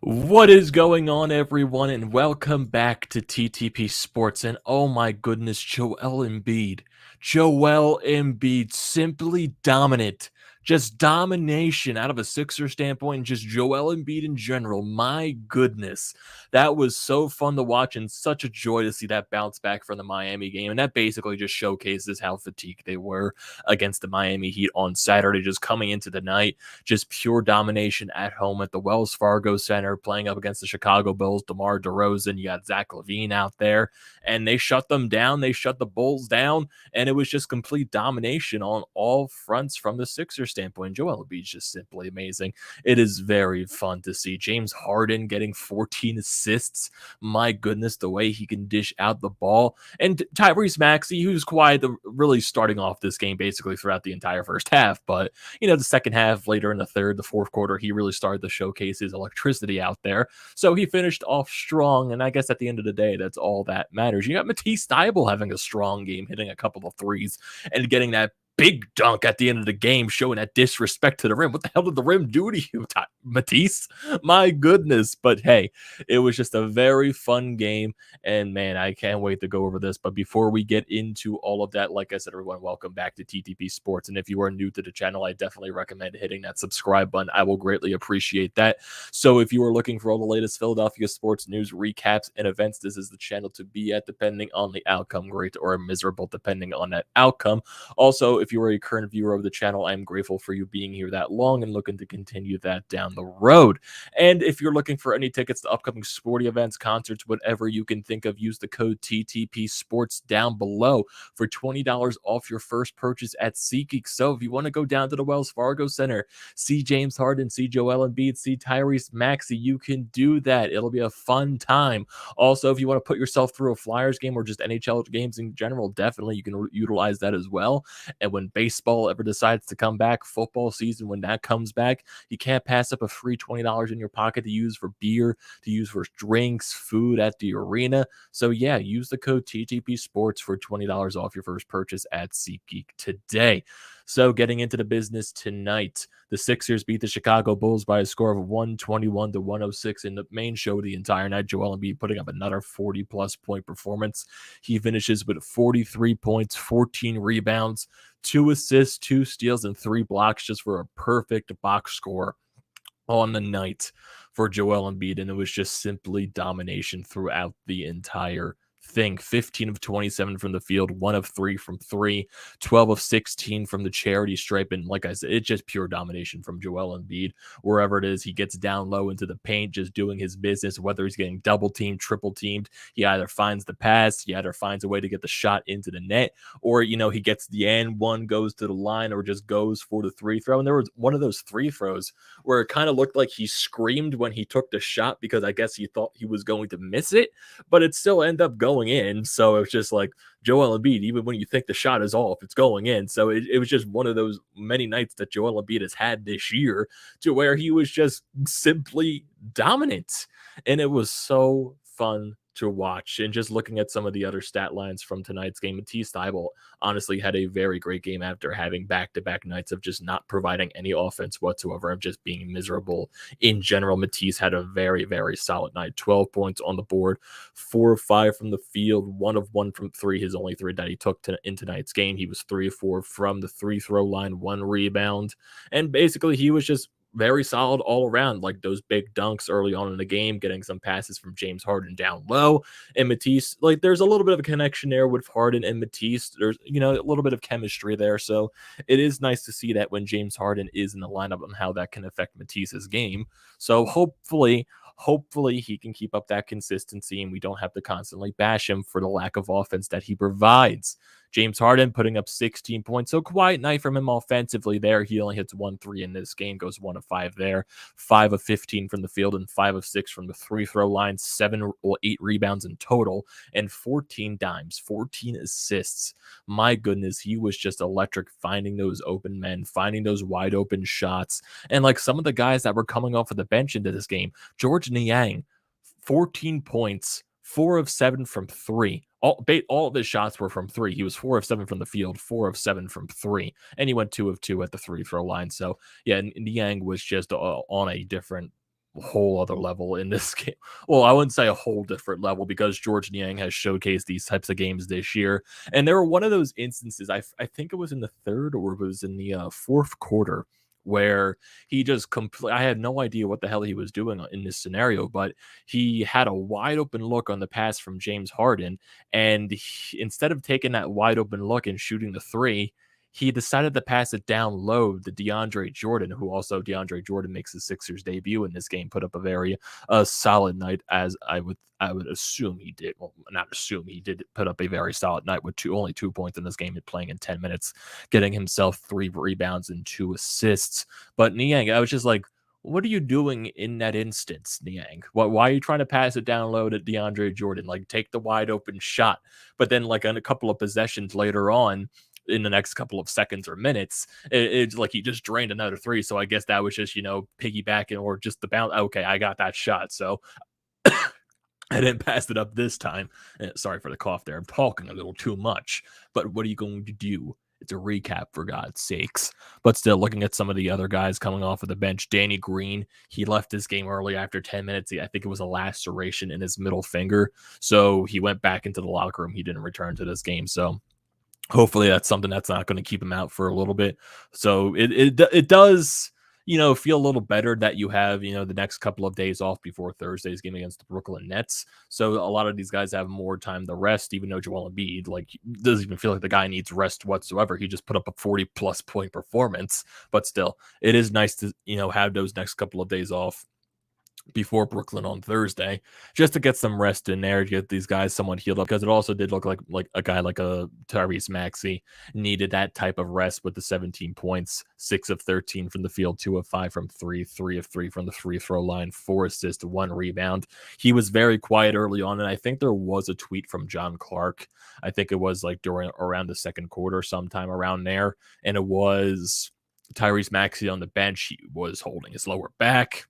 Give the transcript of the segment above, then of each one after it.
What is going on, everyone, and welcome back to TTP Sports. And oh my goodness, Joel Embiid. Joel Embiid, simply dominant. Just domination out of a Sixer standpoint, and just Joel Embiid in general. My goodness, that was so fun to watch and such a joy to see that bounce back from the Miami game. And that basically just showcases how fatigued they were against the Miami Heat on Saturday, just coming into the night. Just pure domination at home at the Wells Fargo Center, playing up against the Chicago Bulls. DeMar DeRozan, you got Zach LaVine out there, and they shut them down. They shut the Bulls down, and it was just complete domination on all fronts from the Sixers standpoint. Joel Embiid's just simply amazing. It is very fun to see James Harden getting 14 assists. My goodness, the way he can dish out the ball. And Tyrese Maxey, who's quiet, really starting off this game basically throughout the entire first half, but the second half, later in the third, the fourth quarter, he really started to showcase his electricity out there. So he finished off strong, and I guess at the end of the day, that's all that matters. You got Matisse Thybulle having a strong game, hitting a couple of threes and getting that big dunk at the end of the game, showing that disrespect to the rim. What the hell did the rim do to you, Matisse? My goodness. But hey, it was just a very fun game. And man, I can't wait to go over this. But before we get into all of that, like I said, everyone, welcome back to TTP Sports. And if you are new to the channel, I definitely recommend hitting that subscribe button. I will greatly appreciate that. So if you are looking for all the latest Philadelphia sports news, recaps, and events, this is the channel to be at, depending on the outcome, great or miserable, depending on that outcome. Also, if you are a current viewer of the channel, I'm grateful for you being here that long and looking to continue that down the road. And if you're looking for any tickets to upcoming sporting events, concerts, whatever you can think of, use the code TTP Sports down below for $20 off your first purchase at SeatGeek. So if you want to go down to the Wells Fargo Center, see James Harden, see Joel Embiid, see Tyrese Maxey, you can do that. It'll be a fun time. Also, if you want to put yourself through a Flyers game or just NHL games in general, definitely you can utilize that as well. And when baseball ever decides to come back, football season, when that comes back, you can't pass up a free $20 in your pocket to use for beer, to use for drinks, food at the arena. So yeah, use the code TTP Sports for $20 off your first purchase at SeatGeek today. So getting into the business tonight, the Sixers beat the Chicago Bulls by a score of 121-106 in the main show the entire night. Joel Embiid putting up another 40-plus point performance. He finishes with 43 points, 14 rebounds, 2 assists, 2 steals, and 3 blocks, just for a perfect box score on the night for Joel Embiid. And it was just simply domination throughout the entire thing. 15 of 27 from the field, 1 of 3 from 3, 12 of 16 from the charity stripe. And like I said, it's just pure domination from Joel Embiid. Wherever it is, he gets down low into the paint, just doing his business. Whether he's getting double teamed, triple teamed, he either finds the pass, he either finds a way to get the shot into the net, or he gets the and one, goes to the line, or just goes for the free throw. And there was one of those free throws where it kind of looked like he screamed when he took the shot, because I guess he thought he was going to miss it, but it still ended up going in. So it's just like Joel Embiid, even when you think the shot is off, it's going in. So it was just one of those many nights that Joel Embiid has had this year, to where he was just simply dominant. And it was so fun to watch. And just looking at some of the other stat lines from tonight's game, Matisse Thybulle honestly had a very great game after having back-to-back nights of just not providing any offense whatsoever, of just being miserable in general. Matisse had a very, very solid night. 12 points on the board, 4 of 5 from the field, 1 of 1 from 3, his only 3 that he took in tonight's game. He was 3 of 4 from the free throw line, 1 rebound, and basically he was just very solid all around. Like those big dunks early on in the game, getting some passes from James Harden down low, and Matisse, like there's a little bit of a connection there with Harden and Matisse. There's a little bit of chemistry there, so it is nice to see that when James Harden is in the lineup and how that can affect Matisse's game. So hopefully he can keep up that consistency, and we don't have to constantly bash him for the lack of offense that he provides. James Harden putting up 16 points. So quiet night from him offensively there. He only hits 1-3 in this game, goes 1 of 5 there, 5 of 15 from the field, and 5 of 6 from the free throw line, 7 or 8 rebounds in total, and 14 dimes, 14 assists. My goodness, he was just electric, finding those open men, finding those wide open shots. And like some of the guys that were coming off of the bench into this game, George Niang, 14 points, 4 of 7 from 3. All of his shots were from 3. He was 4 of 7 from the field, 4 of 7 from 3, and he went 2 of 2 at the free throw line. So yeah, Niang was just on a different whole other level in this game. Well, I wouldn't say a whole different level because George Niang has showcased these types of games this year. And there were one of those instances, I think it was in the third or it was in the fourth quarter, where he just I had no idea what the hell he was doing in this scenario, but he had a wide open look on the pass from James Harden. And instead of taking that wide open look and shooting the three, he decided to pass it down low to DeAndre Jordan, who also DeAndre Jordan makes his Sixers debut in this game, put up a very solid night, as I would assume he did. Well, not assume, he did put up a very solid night with only 2 points in this game and playing in 10 minutes, getting himself 3 rebounds and 2 assists. But Niang, I was just like, what are you doing in that instance, Niang? Why are you trying to pass it down low to DeAndre Jordan? Like, take the wide open shot. But then, like, on a couple of possessions later on, in the next couple of seconds or minutes, it's like he just drained another 3. So I guess that was just, piggybacking or just the bounce. Okay, I got that shot. So I didn't pass it up this time. Sorry for the cough there. I'm talking a little too much. But what are you going to do? It's a recap, for God's sakes. But still, looking at some of the other guys coming off of the bench, Danny Green, he left this game early after 10 minutes. I think it was a laceration in his middle finger. So he went back into the locker room. He didn't return to this game. So hopefully that's something that's not going to keep him out for a little bit. So it does, feel a little better that you have, the next couple of days off before Thursday's game against the Brooklyn Nets. So a lot of these guys have more time to rest, even though Joel Embiid, doesn't even feel like the guy needs rest whatsoever. He just put up a 40+ point performance, but still, it is nice to, have those next couple of days off before Brooklyn on Thursday, just to get some rest in there, to get these guys somewhat healed up, because it also did look like a guy like a Tyrese Maxey needed that type of rest with the 17 points, 6 of 13 from the field, 2 of 5 from 3, 3 of 3 from the free throw line, 4 assists, 1 rebound. He was very quiet early on, and I think there was a tweet from John Clark. I think it was like around the second quarter, sometime around there, and it was Tyrese Maxey on the bench. He was holding his lower back.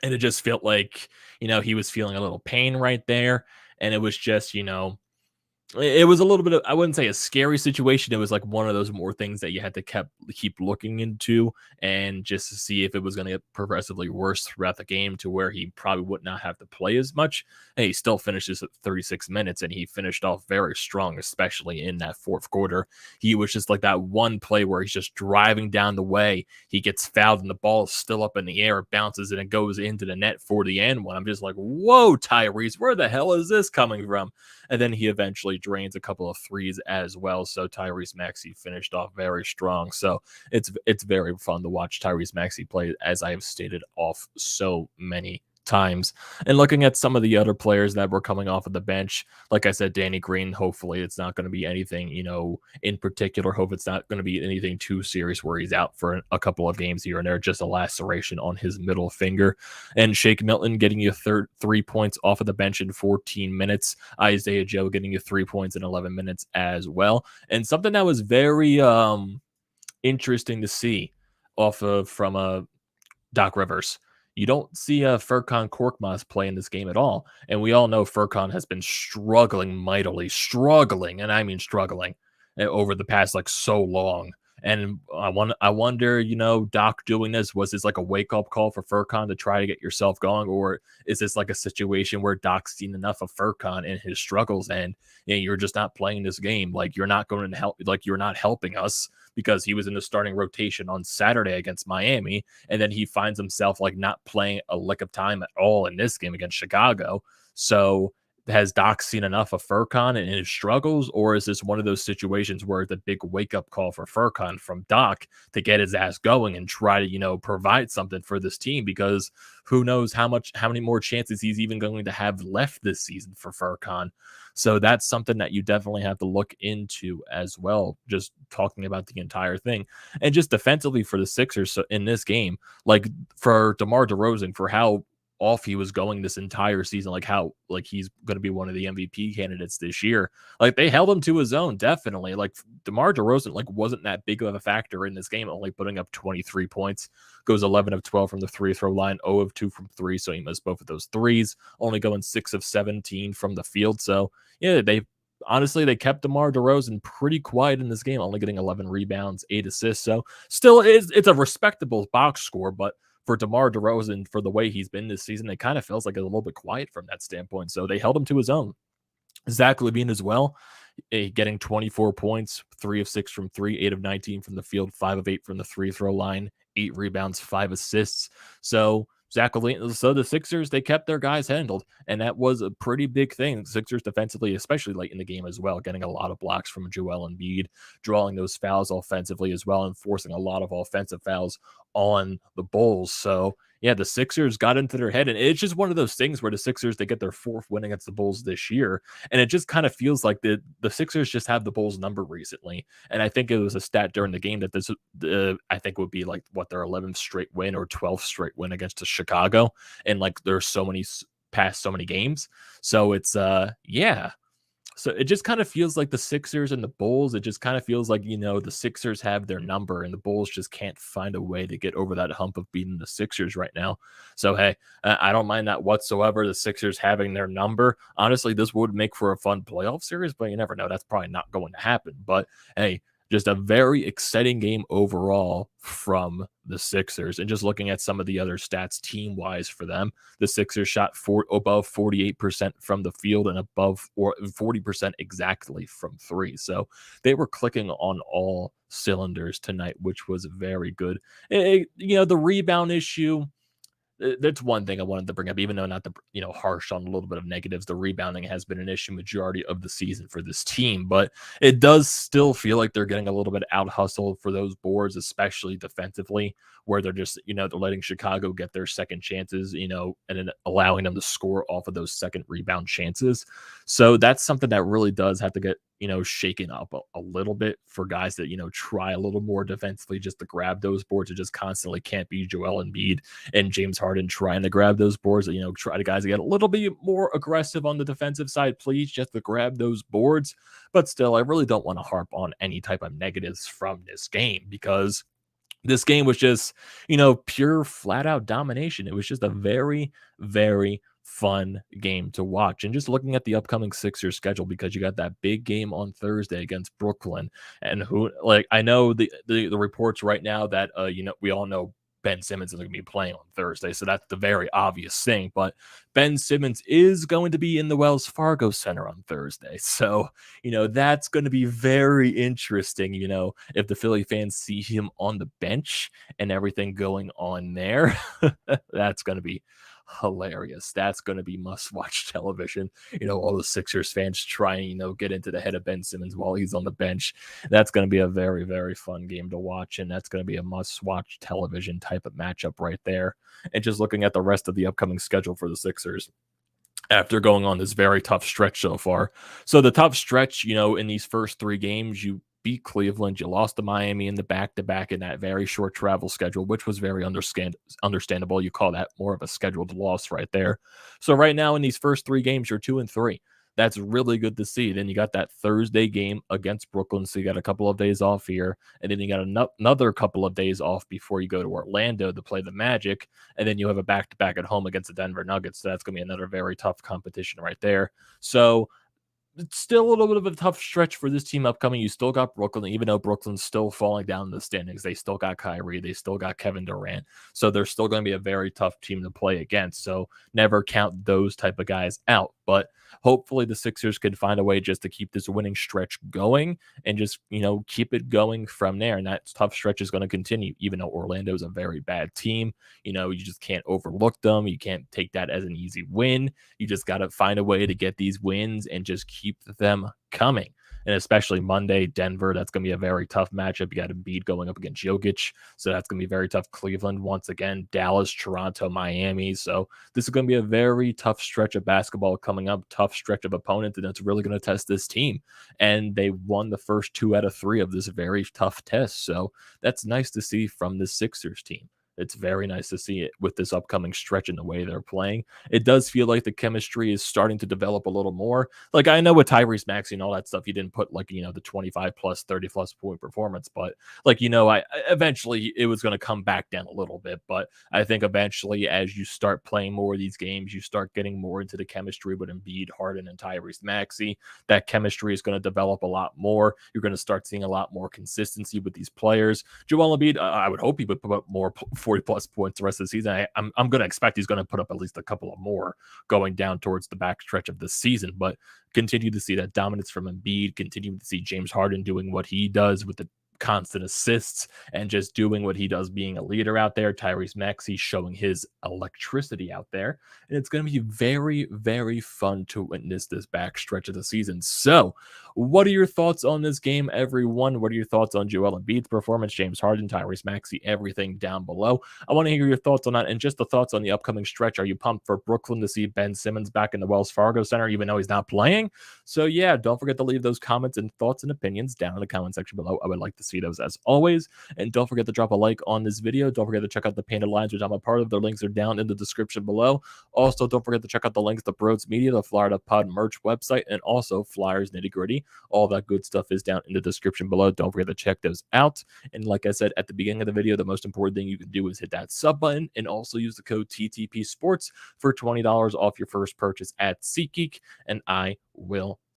And it just felt like, he was feeling a little pain right there. And it was just, it was a little bit of, I wouldn't say a scary situation. It was like one of those more things that you had to keep looking into, and just to see if it was going to get progressively worse throughout the game to where he probably would not have to play as much. And he still finishes at 36 minutes, and he finished off very strong, especially in that fourth quarter. He was just like that one play where he's just driving down the way. He gets fouled and the ball is still up in the air, bounces, and it goes into the net for the end one. I'm just like, whoa, Tyrese, where the hell is this coming from? And then he eventually drains a couple of threes as well. So Tyrese Maxey finished off very strong. So it's very fun to watch Tyrese Maxey play, as I have stated off so many times. And looking at some of the other players that were coming off of the bench, like I said, Danny Green, hopefully it's not going to be anything, in particular. Hope it's not going to be anything too serious where he's out for a couple of games here and there, just a laceration on his middle finger. And Shake Milton getting you 3 points off of the bench in 14 minutes. Isaiah Joe getting you 3 points in 11 minutes as well. And something that was very interesting to see from Doc Rivers. You don't see Furkan Korkmaz play in this game at all. And we all know Furkan has been struggling mightily, and I mean struggling, over the past so long. And I wonder, Doc doing this, was this like a wake-up call for Furkan to try to get yourself going? Or is this like a situation where Doc's seen enough of Furkan and his struggles, and you're just not playing this game? Like, you're not going to help, you're not helping us, because he was in the starting rotation on Saturday against Miami, and then he finds himself not playing a lick of time at all in this game against Chicago. So has Doc seen enough of Furkan and his struggles, or is this one of those situations where it's a big wake-up call for Furkan from Doc to get his ass going and try to, provide something for this team? Because who knows how many more chances he's even going to have left this season for Furkan. So that's something that you definitely have to look into as well, just talking about the entire thing. And just defensively for the Sixers, so in this game, for DeMar DeRozan, for how off he was going this entire season, how he's going to be one of the MVP candidates this year. They held him to his own, definitely. DeMar DeRozan wasn't that big of a factor in this game, only putting up 23 points, goes 11 of 12 from the free throw line, 0 of 2 from 3, so he missed both of those threes, only going 6 of 17 from the field. So yeah, they kept DeMar DeRozan pretty quiet in this game, only getting 11 rebounds, 8 assists. So still it's a respectable box score, but for DeMar DeRozan, for the way he's been this season, it kind of feels like a little bit quiet from that standpoint. So they held him to his own. Zach LaVine as well, getting 24 points, 3 of 6 from 3, 8 of 19 from the field, 5 of 8 from the free throw line, 8 rebounds, 5 assists. So Zach LaVine, so the Sixers, they kept their guys handled, and that was a pretty big thing. The Sixers defensively, especially late in the game as well, getting a lot of blocks from Joel Embiid, drawing those fouls offensively as well, and forcing a lot of offensive fouls on the Bulls. So yeah, the Sixers got into their head, and it's just one of those things where the Sixers, they get their 4th win against the Bulls this year, and it just kind of feels like the Sixers just have the Bulls number recently. And I think it was a stat during the game that this I think would be like what, their 11th straight win or 12th straight win against the Chicago, and like there's so many past so many games. So it's yeah. So it just kind of feels like the Sixers and the Bulls, it just kind of feels like, the Sixers have their number and the Bulls just can't find a way to get over that hump of beating the Sixers right now. So, hey, I don't mind that whatsoever, the Sixers having their number. Honestly, this would make for a fun playoff series, but you never know. That's probably not going to happen. But, hey, just a very exciting game overall from the Sixers. And just looking at some of the other stats team-wise for them, the Sixers shot above 48% from the field and above 40% exactly from 3. So they were clicking on all cylinders tonight, which was very good. The rebound issue, that's one thing I wanted to bring up, even though not the harsh on a little bit of negatives. The rebounding has been an issue majority of the season for this team, but it does still feel like they're getting a little bit out hustled for those boards, especially defensively, where they're just they're letting Chicago get their second chances, and then allowing them to score off of those second rebound chances. So that's something that really does have to get shaken up a little bit for guys that try a little more defensively just to grab those boards. It just constantly can't be Joel Embiid and James Harden trying to grab those boards. Try to guys to get a little bit more aggressive on the defensive side, please, just to grab those boards. But still, I really don't want to harp on any type of negatives from this game, because this game was just, pure flat out domination. It was just a very, very fun game to watch. And just looking at the upcoming Sixers schedule, because you got that big game on Thursday against Brooklyn, and I know the reports right now that we all know Ben Simmons is going to be playing on Thursday, so that's the very obvious thing. But Ben Simmons is going to be in the Wells Fargo Center on Thursday, so that's going to be very interesting. If the Philly fans see him on the bench and everything going on there, that's going to be hilarious. That's going to be must-watch television. All the Sixers fans trying, get into the head of Ben Simmons while he's on the bench. That's going to be a very, very fun game to watch, and that's going to be a must-watch television type of matchup right there. And just looking at the rest of the upcoming schedule for the Sixers, after going on this very tough stretch so far. So the tough stretch, in these first 3 games, you beat Cleveland, you lost to Miami in the back-to-back in that very short travel schedule, which was very understandable. You call that more of a scheduled loss right there. So right now in these first 3 games, you're 2-3. That's really good to see. Then you got that Thursday game against Brooklyn, so you got a couple of days off here, and then you got another couple of days off before you go to Orlando to play the Magic, and then you have a back-to-back at home against the Denver Nuggets, so that's going to be another very tough competition right there. So it's still a little bit of a tough stretch for this team upcoming. You still got Brooklyn, even though Brooklyn's still falling down in the standings. They still got Kyrie. They still got Kevin Durant. So they're still going to be a very tough team to play against. So never count those type of guys out. But hopefully the Sixers can find a way just to keep this winning stretch going and just, keep it going from there. And that tough stretch is going to continue, even though Orlando is a very bad team. You just can't overlook them. You can't take that as an easy win. You just got to find a way to get these wins and just keep them coming. And especially Monday, Denver, that's going to be a very tough matchup. You got Embiid going up against Jokic, so that's going to be very tough. Cleveland, once again, Dallas, Toronto, Miami. So this is going to be a very tough stretch of basketball coming up, tough stretch of opponent, and it's really going to test this team. And they won the first 2 out of 3 of this very tough test. So that's nice to see from the Sixers team. It's very nice to see it with this upcoming stretch and the way they're playing. It does feel like the chemistry is starting to develop a little more. Like, I know with Tyrese Maxey and all that stuff, you didn't put the 25 plus, 30 plus point performance, but I eventually it was going to come back down a little bit. But I think eventually, as you start playing more of these games, you start getting more into the chemistry with Embiid, Harden, and Tyrese Maxey. That chemistry is going to develop a lot more. You're going to start seeing a lot more consistency with these players. Joel Embiid, I would hope he would put up more 40 plus points the rest of the season. I'm going to expect he's going to put up at least a couple of more going down towards the back stretch of the season. But continue to see that dominance from Embiid, continue to see James Harden doing what he does with the constant assists and just doing what he does, being a leader out there. Tyrese Maxey showing his electricity out there. And it's going to be very, very fun to witness this back stretch of the season. So, what are your thoughts on this game, everyone? What are your thoughts on Joel Embiid's performance, James Harden, Tyrese Maxey, everything down below? I want to hear your thoughts on that and just the thoughts on the upcoming stretch. Are you pumped for Brooklyn to see Ben Simmons back in the Wells Fargo Center, even though he's not playing? So, yeah, don't forget to leave those comments and thoughts and opinions down in the comment section below. I would like to see those as always. And don't forget to drop a like on this video. Don't forget to check out the Painted Lines, which I'm a part of. Their links are down in the description below. Also, don't forget to check out the links to BrodesMedia, the Florida Pod merch website, and also Flyers Nitty Gritty. All that good stuff is down in the description below. Don't forget to check those out. And like I said at the beginning of the video, the most important thing you can do is hit that sub button and also use the code TTPSPORTS for $20 off your first purchase at SeatGeek. And I will